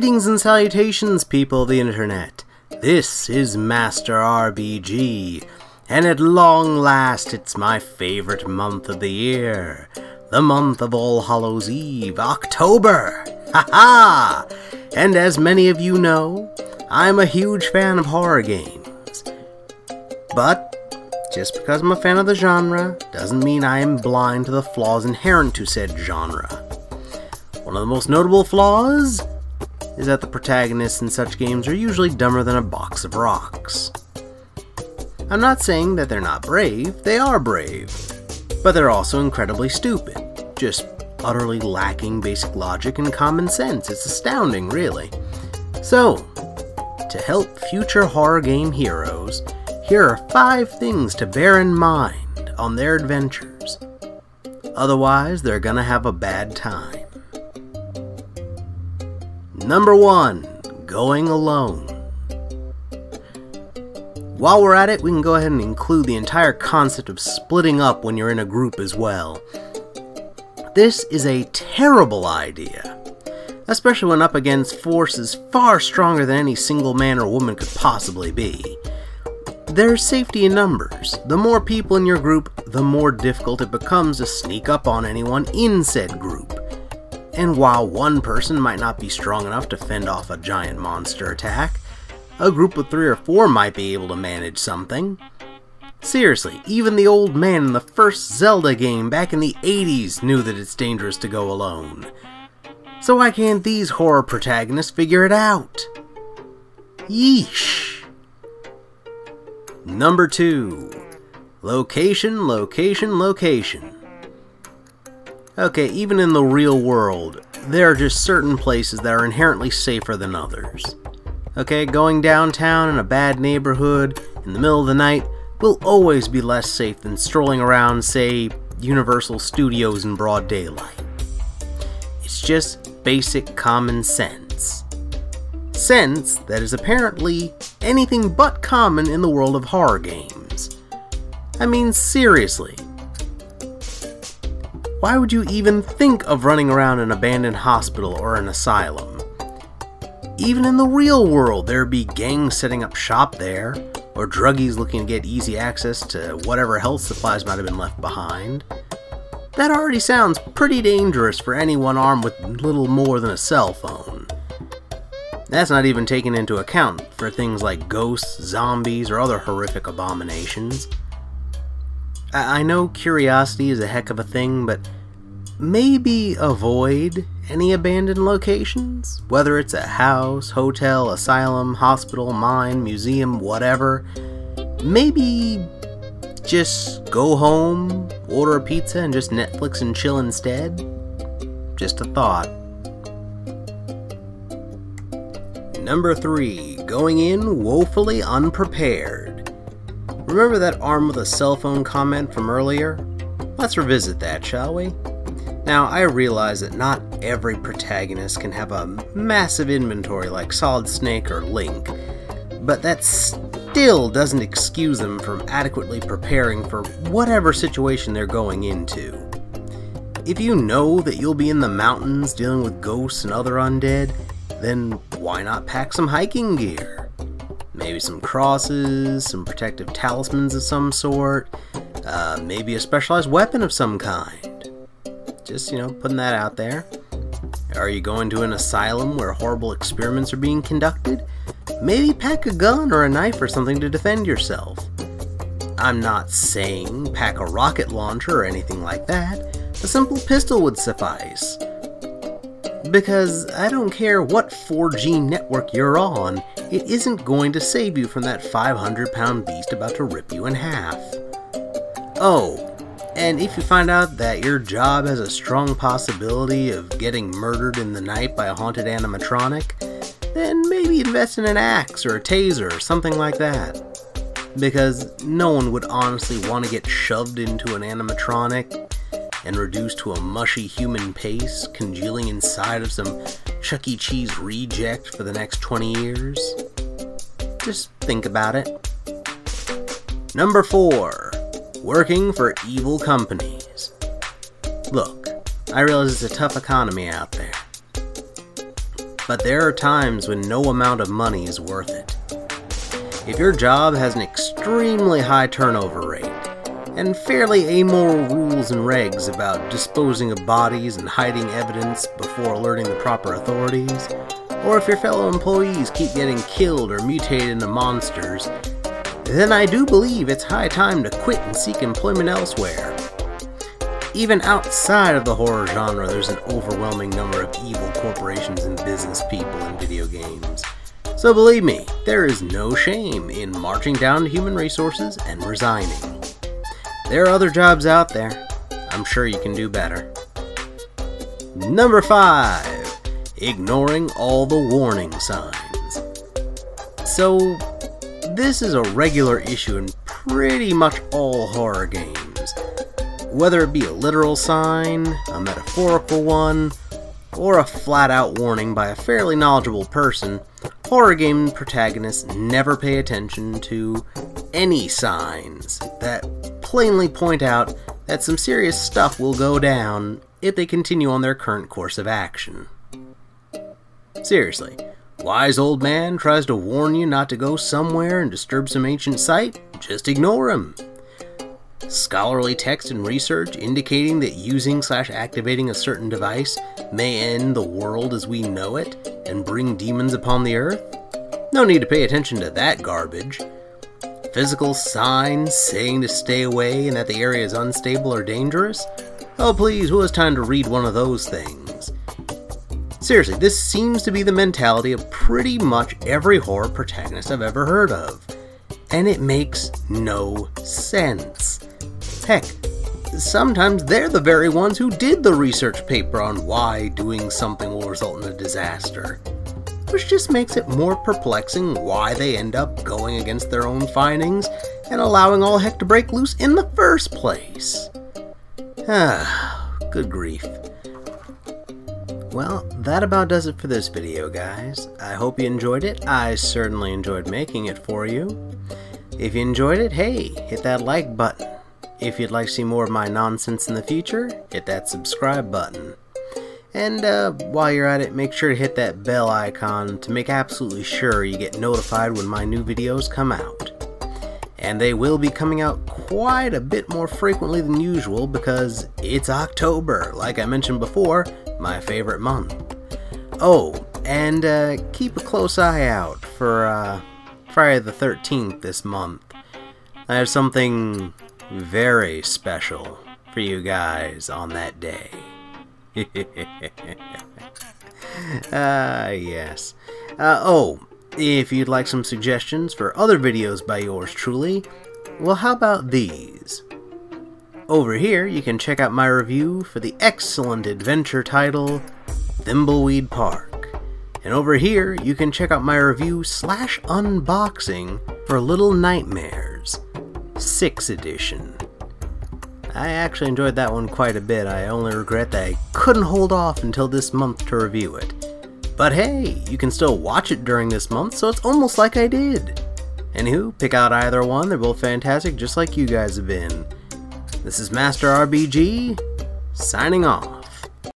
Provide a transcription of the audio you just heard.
Greetings and salutations, people of the internet. This is Master RBG, and at long last it's my favorite month of the year. The month of All Hallows Eve, October! Ha-ha! And as many of you know, I'm a huge fan of horror games. But just because I'm a fan of the genre doesn't mean I am blind to the flaws inherent to said genre. One of the most notable flaws is that the protagonists in such games are usually dumber than a box of rocks. I'm not saying that they're not brave, they are brave, but they're also incredibly stupid, just utterly lacking basic logic and common sense. It's astounding, really. So, to help future horror game heroes, here are 5 things to bear in mind on their adventures. Otherwise, they're gonna have a bad time. Number 1. Going alone. While we're at it, we can go ahead and include the entire concept of splitting up when you're in a group as well. This is a terrible idea, especially when up against forces far stronger than any single man or woman could possibly be. There's safety in numbers. The more people in your group, the more difficult it becomes to sneak up on anyone in said group. And while one person might not be strong enough to fend off a giant monster attack, a group of 3 or 4 might be able to manage something. Seriously, even the old man in the first Zelda game back in the 80s knew that it's dangerous to go alone. So why can't these horror protagonists figure it out? Yeesh. Number 2. Location, location, location. Okay, even in the real world, there are just certain places that are inherently safer than others. Okay, going downtown in a bad neighborhood in the middle of the night will always be less safe than strolling around, say, Universal Studios in broad daylight. It's just basic common sense. Sense that is apparently anything but common in the world of horror games. I mean, seriously. Why would you even think of running around an abandoned hospital or an asylum? Even in the real world, there'd be gangs setting up shop there, or druggies looking to get easy access to whatever health supplies might have been left behind. That already sounds pretty dangerous for anyone armed with little more than a cell phone. That's not even taken into account for things like ghosts, zombies, or other horrific abominations. I know curiosity is a heck of a thing, but maybe avoid any abandoned locations? Whether it's a house, hotel, asylum, hospital, mine, museum, whatever. Maybe just go home, order a pizza, and just Netflix and chill instead? Just a thought. Number 3. Going in woefully unprepared. Remember that armed with a cell phone comment from earlier? Let's revisit that, shall we? Now, I realize that not every protagonist can have a massive inventory like Solid Snake or Link, but that still doesn't excuse them from adequately preparing for whatever situation they're going into. If you know that you'll be in the mountains dealing with ghosts and other undead, then why not pack some hiking gear? Maybe some crosses, some protective talismans of some sort, maybe a specialized weapon of some kind. Just, putting that out there. Are you going to an asylum where horrible experiments are being conducted? Maybe pack a gun or a knife or something to defend yourself. I'm not saying pack a rocket launcher or anything like that. A simple pistol would suffice. Because I don't care what 4G network you're on, it isn't going to save you from that 500-pound beast about to rip you in half. Oh, and if you find out that your job has a strong possibility of getting murdered in the night by a haunted animatronic, then maybe invest in an axe or a taser or something like that. Because no one would honestly want to get shoved into an animatronic and reduced to a mushy human paste, congealing inside of some Chuck E. Cheese reject for the next 20 years? Just think about it. Number 4. Working for evil companies. Look, I realize it's a tough economy out there. but there are times when no amount of money is worth it. If your job has an extremely high turnover rate, and fairly amoral rules and regs about disposing of bodies and hiding evidence before alerting the proper authorities, or if your fellow employees keep getting killed or mutated into monsters, then I do believe it's high time to quit and seek employment elsewhere. Even outside of the horror genre, there's an overwhelming number of evil corporations and business people in video games. So believe me, there is no shame in marching down to human resources and resigning. There are other jobs out there. I'm sure you can do better. Number 5. Ignoring all the warning signs. So, this is a regular issue in pretty much all horror games. Whether it be a literal sign, a metaphorical one, or a flat-out warning by a fairly knowledgeable person, horror game protagonists never pay attention to any signs that plainly point out that some serious stuff will go down if they continue on their current course of action. Seriously, wise old man tries to warn you not to go somewhere and disturb some ancient site? Just ignore him. Scholarly text and research indicating that using/activating a certain device may end the world as we know it and bring demons upon the earth? No need to pay attention to that garbage. Physical signs saying to stay away and that the area is unstable or dangerous? Oh please, who has time to read one of those things? Seriously, this seems to be the mentality of pretty much every horror protagonist I've ever heard of. And it makes no sense. Heck, sometimes they're the very ones who did the research paper on why doing something will result in a disaster. Which just makes it more perplexing why they end up going against their own findings and allowing all heck to break loose in the first place. Good grief. Well, that about does it for this video, guys. I hope you enjoyed it. I certainly enjoyed making it for you. If you enjoyed it, hey, hit that like button. If you'd like to see more of my nonsense in the future, hit that subscribe button. And while you're at it, make sure to hit that bell icon to make absolutely sure you get notified when my new videos come out. And they will be coming out quite a bit more frequently than usual because it's October, like I mentioned before, my favorite month. Oh, and keep a close eye out for Friday the 13th this month. I have something very special for you guys on that day. Yes. Oh, if you'd like some suggestions for other videos by yours truly, well, how about these? Over here, you can check out my review for the excellent adventure title, Thimbleweed Park. And over here, you can check out my review/unboxing for Little Nightmares, 6th edition. I actually enjoyed that one quite a bit. I only regret that I couldn't hold off until this month to review it. But hey, you can still watch it during this month, so it's almost like I did. Anywho, pick out either one. They're both fantastic, just like you guys have been. This is Master RBG, signing off.